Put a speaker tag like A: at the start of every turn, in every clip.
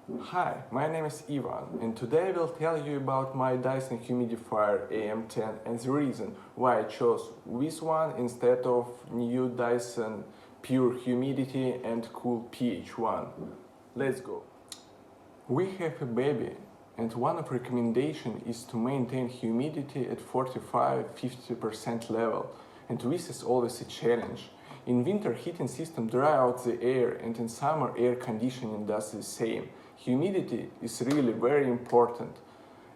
A: Hi, my name is Ivan, and today I will tell you about my Dyson Humidifier AM10 and the reason why I chose this one instead of new Dyson Pure Humidity and Cool PH01. Let's go. We have a baby, and one of recommendation is to maintain humidity at 45–50% level, and this is always a challenge. In winter, heating system dry out the air, and in summer, air conditioning does the same. Humidity is really very important.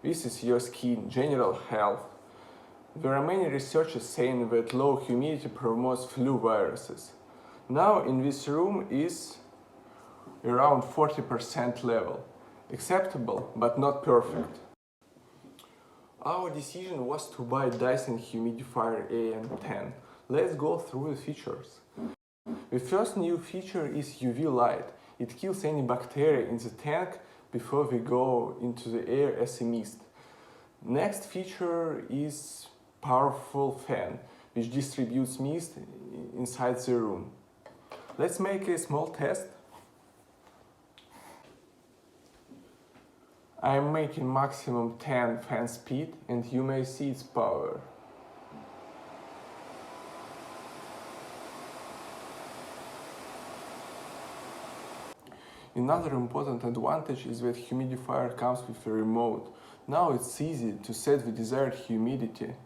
A: This is your skin, general health. There are many researchers saying that low humidity promotes flu viruses. Now in this room is around 40% level. Acceptable, but not perfect. Our decision was to buy Dyson Humidifier AM10. Let's go through the features. The first new feature is UV light. It kills any bacteria in the tank before we go into the air as a mist. Next feature is powerful fan, which distributes mist inside the room. Let's make a small test. I am making maximum 10 fan speed, and you may see its power. Another important advantage is that humidifier comes with a remote. Now it's easy to set the desired humidity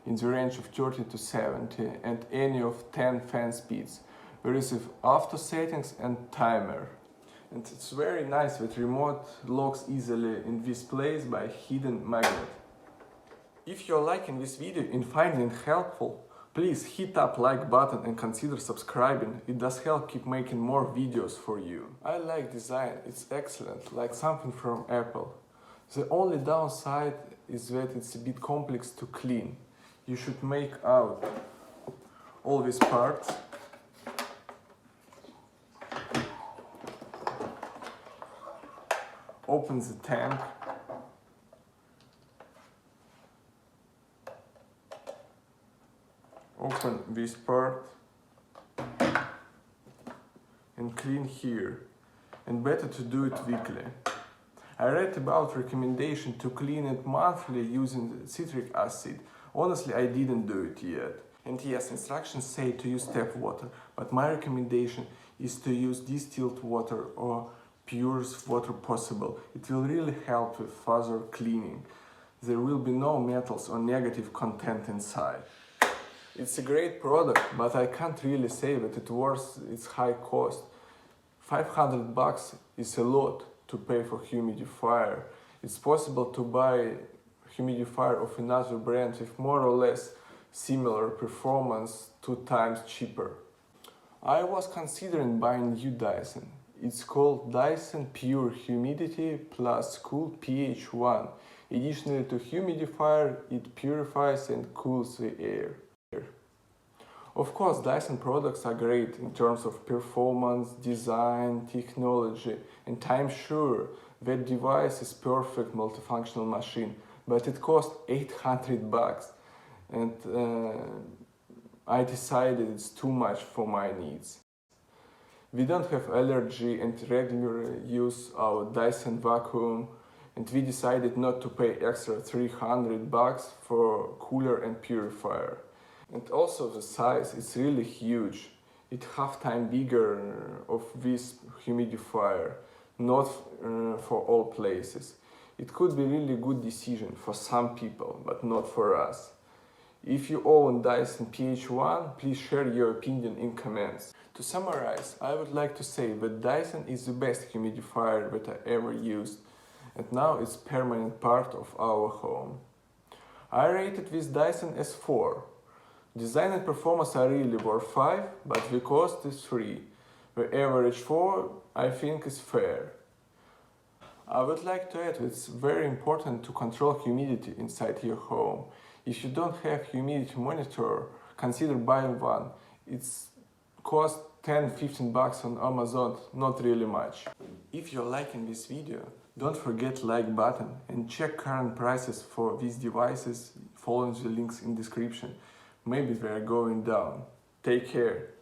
A: in the range of 30 to 70 and any of 10 fan speeds. There is auto settings and timer. And it's very nice that remote locks easily in this place by hidden magnet. If you're liking this video and finding it helpful, please hit up like button and consider subscribing. It does help keep making more videos for you. I like design, it's excellent, like something from Apple. The only downside is that it's a bit complex to clean. You should make out all these parts. Open the tank. Open this part and clean here, and better to do it weekly. I read about recommendation to clean it monthly using citric acid. Honestly, I didn't do it yet. And yes, instructions say to use tap water, but my recommendation is to use distilled water or purest water possible. It will really help with further cleaning. There will be no metals or negative content inside. It's a great product, but I can't really say that it's worth its high cost. $500 is a lot to pay for humidifier. It's possible to buy humidifier of another brand with more or less similar performance 2 times cheaper. I was considering buying new Dyson. It's called Dyson Pure Humidify+Cool PH01. Additionally to humidifier, it purifies and cools the air. Of course, Dyson products are great in terms of performance, design, technology, and I'm sure that device is perfect multifunctional machine, but it costs $800 and I decided it's too much for my needs. We don't have Allergy and regular use our Dyson vacuum, and we decided not to pay extra $300 for cooler and purifier. And also the size is really huge. It's half time bigger of this humidifier, not for all places. It could be really good decision for some people, but not for us. If you own Dyson PH01, please share your opinion in comments. To summarize, I would like to say that Dyson is the best humidifier that I ever used, and now it's permanent part of our home. I rated this Dyson as 4. Design and performance are really worth 5, but the cost is 3. The average 4, I think, is fair. I would like to add that it's very important to control humidity inside your home. If you don't have humidity monitor, consider buying one. It's cost $10–15 on Amazon, not really much. If you're liking this video, don't forget like button and check current prices for these devices following the links in description. Maybe they are going down. Take care.